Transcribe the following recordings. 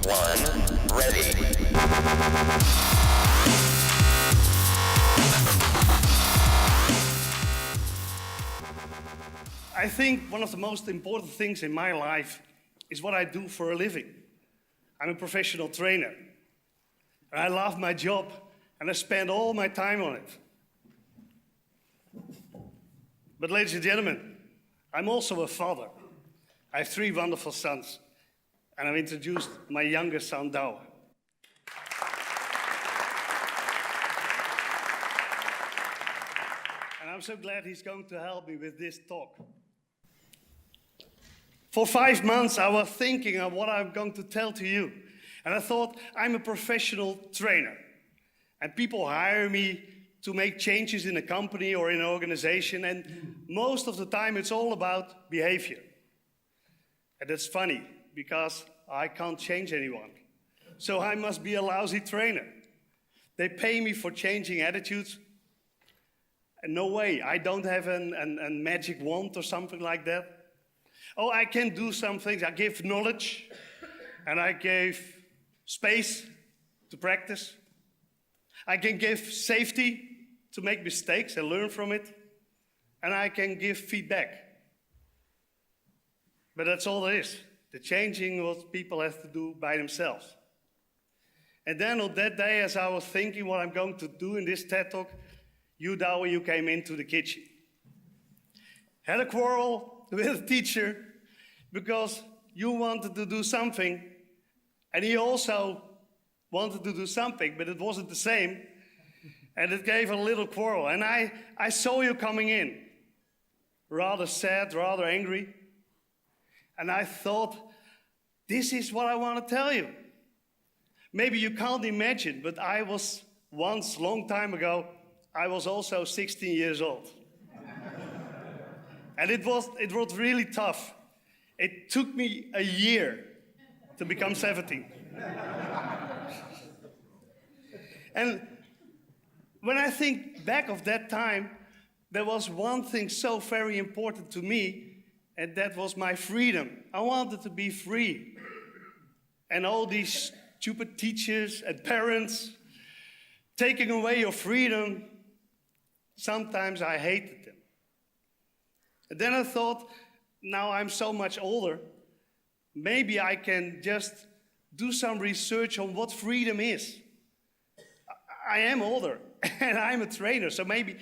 1, ready. I think one of the most important things in my life is what I do for a living. I'm a professional trainer. And I love my job, and I spend all my time on it. But ladies and gentlemen, I'm also a father. I have 3 wonderful sons, and I've introduced my youngest son, Douwe. And I'm so glad he's going to help me with this talk. For 5 months, I was thinking of what I'm going to tell to you. And I thought, I'm a professional trainer. And people hire me to make changes in a company or in an organization. And most of the time, it's all about behavior. And that's funny, because I can't change anyone. So I must be a lousy trainer. They pay me for changing attitudes. And no way, I don't have a magic wand or something like that. Oh, I can do some things. I give knowledge, and I give space to practice. I can give safety to make mistakes and learn from it. And I can give feedback. But that's all there is. The changing what people have to do by themselves. And then on that day, as I was thinking what I'm going to do in this TED Talk, you, Douwe, you came into the kitchen. Had a quarrel with a teacher because you wanted to do something and he also wanted to do something, but it wasn't the same, and it gave a little quarrel. And I saw you coming in, rather sad, rather angry, and I thought, this is what I want to tell you. Maybe you can't imagine, but I was once, long time ago, I was also 16 years old. And it was really tough. It took me a year to become 17. And when I think back of that time, there was one thing so very important to me, and that was my freedom. I wanted to be free. And all these stupid teachers and parents taking away your freedom, sometimes I hated them. And then I thought, now I'm so much older, maybe I can just do some research on what freedom is. I am older and I'm a trainer, so maybe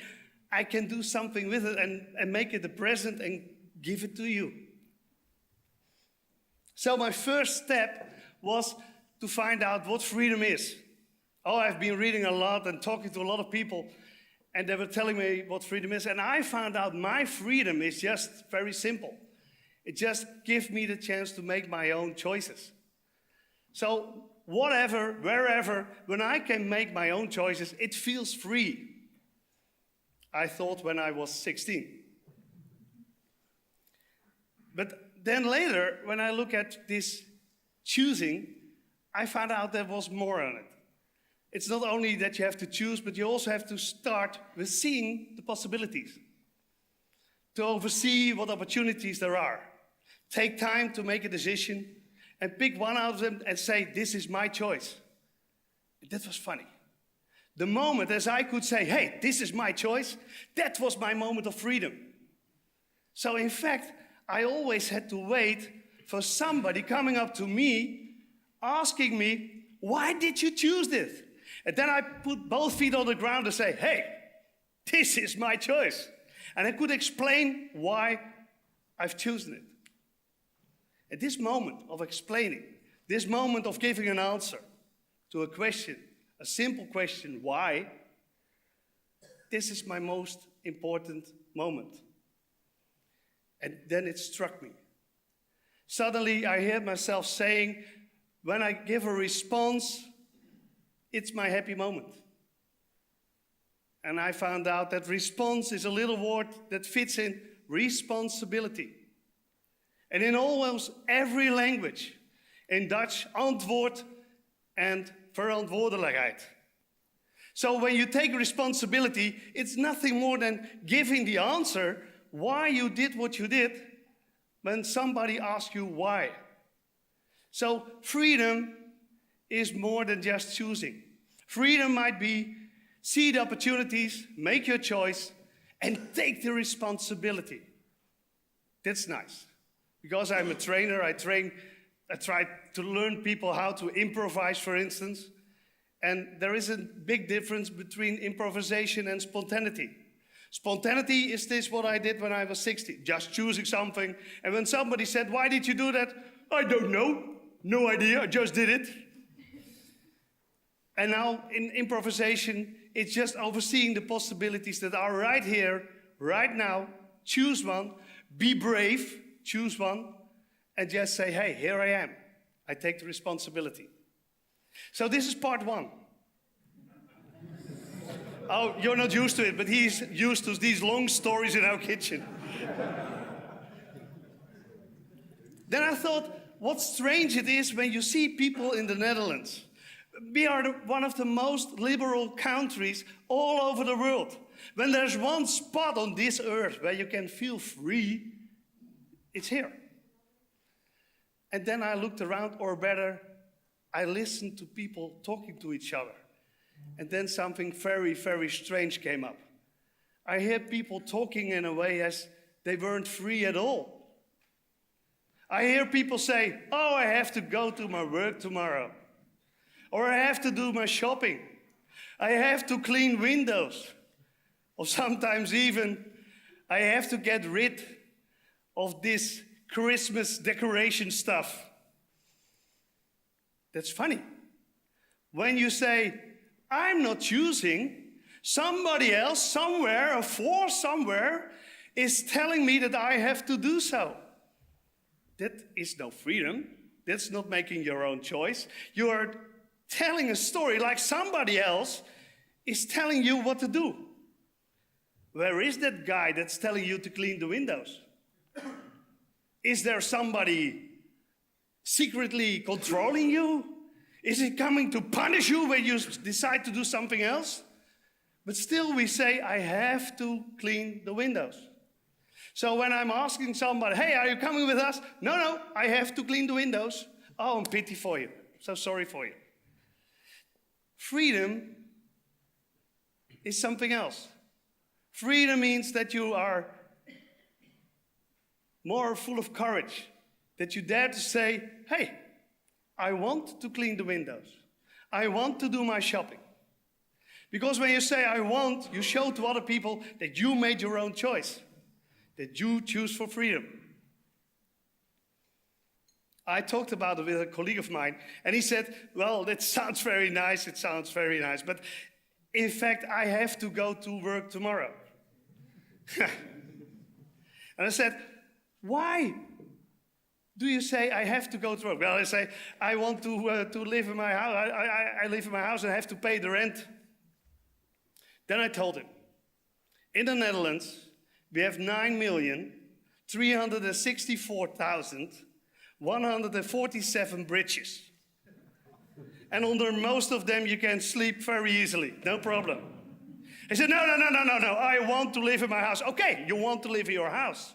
I can do something with it and make it a present and give it to you. So my first step was to find out what freedom is. Oh, I've been reading a lot and talking to a lot of people, and they were telling me what freedom is. And I found out my freedom is just very simple. It just gives me the chance to make my own choices. So whatever, wherever, when I can make my own choices, it feels free. I thought when I was 16. But then later, when I look at this choosing, I found out there was more on it. It's not only that you have to choose, but you also have to start with seeing the possibilities. To oversee what opportunities there are. Take time to make a decision and pick one out of them and say, this is my choice. And that was funny. The moment as I could say, hey, this is my choice, that was my moment of freedom. So in fact, I always had to wait for somebody coming up to me, asking me, why did you choose this? And then I put both feet on the ground and say, hey, this is my choice. And I could explain why I've chosen it. At this moment of explaining, this moment of giving an answer to a question, a simple question, why, this is my most important moment. And then it struck me. Suddenly I heard myself saying, when I give a response, it's my happy moment. And I found out that response is a little word that fits in responsibility. And in almost every language, in Dutch, antwoord and verantwoordelijkheid. So when you take responsibility, it's nothing more than giving the answer why you did what you did when somebody asks you why. So freedom is more than just choosing. Freedom might be see the opportunities, make your choice, and take the responsibility. That's nice. Because I'm a trainer, I try to learn people how to improvise, for instance. And there is a big difference between improvisation and spontaneity. Spontaneity is this what I did when I was 60, just choosing something. And when somebody said, why did you do that? I don't know. No idea, I just did it. And now in improvisation, it's just overseeing the possibilities that are right here, right now. Choose one, be brave, choose one, and just say, hey, here I am. I take the responsibility. So this is part one. Oh, you're not used to it, but he's used to these long stories in our kitchen. Then I thought, what strange it is when you see people in the Netherlands. We are one of the most liberal countries all over the world. When there's one spot on this earth where you can feel free, it's here. And then I looked around, or better, I listened to people talking to each other. And then something very, very strange came up. I heard people talking in a way as they weren't free at all. I hear people say, oh, I have to go to my work tomorrow. Or I have to do my shopping. I have to clean windows. Or sometimes even, I have to get rid of this Christmas decoration stuff. That's funny. When you say, I'm not choosing, somebody else, somewhere, a force somewhere, is telling me that I have to do so. That is no freedom. That's not making your own choice. You are telling a story like somebody else is telling you what to do. Where is that guy that's telling you to clean the windows? Is there somebody secretly controlling you? Is he coming to punish you when you decide to do something else? But still we say, I have to clean the windows. So when I'm asking somebody, hey, are you coming with us? No, I have to clean the windows. Oh, I'm pity for you. So sorry for you. Freedom is something else. Freedom means that you are more full of courage, that you dare to say, hey, I want to clean the windows. I want to do my shopping. Because when you say I want, you show to other people that you made your own choice, that you choose for freedom. I talked about it with a colleague of mine, and he said, well, that sounds very nice, but in fact, I have to go to work tomorrow. And I said, why do you say I have to go to work? Well, I say, I want to live in my house. I live in my house and I have to pay the rent. Then I told him, in the Netherlands, we have 9,364,147 bridges. And under most of them, you can sleep very easily, no problem. He said, no, I want to live in my house. Okay, you want to live in your house.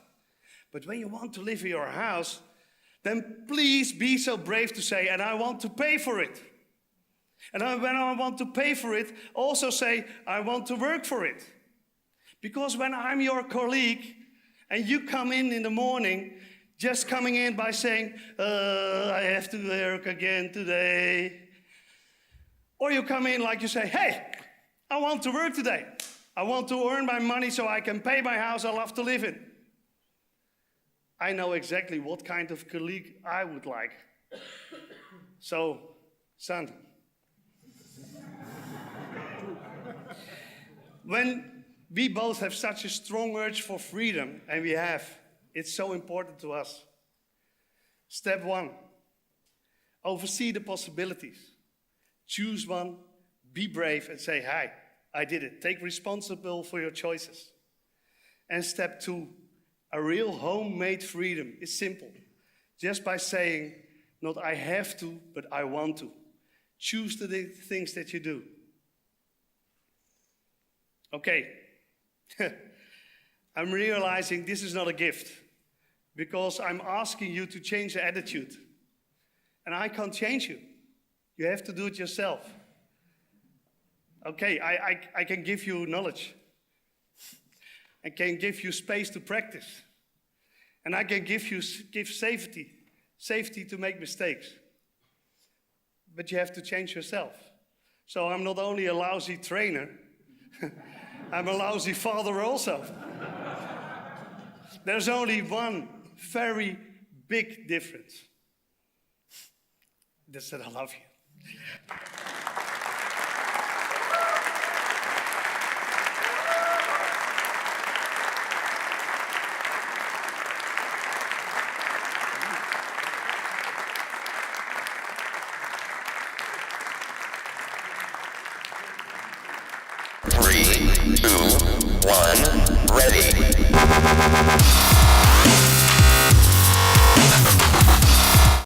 But when you want to live in your house, then please be so brave to say, and I want to pay for it. And when I want to pay for it, also say, I want to work for it. Because when I'm your colleague, and you come in the morning, just coming in by saying, I have to work again today. Or you come in like you say, hey, I want to work today. I want to earn my money so I can pay my house I love to live in. I know exactly what kind of colleague I would like. So, son, when we both have such a strong urge for freedom, and we have, it's so important to us. Step one, oversee the possibilities. Choose one, be brave, and say, hi, I did it. Take responsibility for your choices. And step two, a real homemade freedom is simple. Just by saying, not I have to, but I want to. Choose the things that you do. Okay, I'm realizing this is not a gift because I'm asking you to change the attitude. And I can't change you. You have to do it yourself. Okay, I can give you knowledge. I can give you space to practice. And I can give safety to make mistakes. But you have to change yourself. So I'm not only a lousy trainer, I'm a lousy father also. There's only one very big difference. That's that I love you. Three, two, one, ready.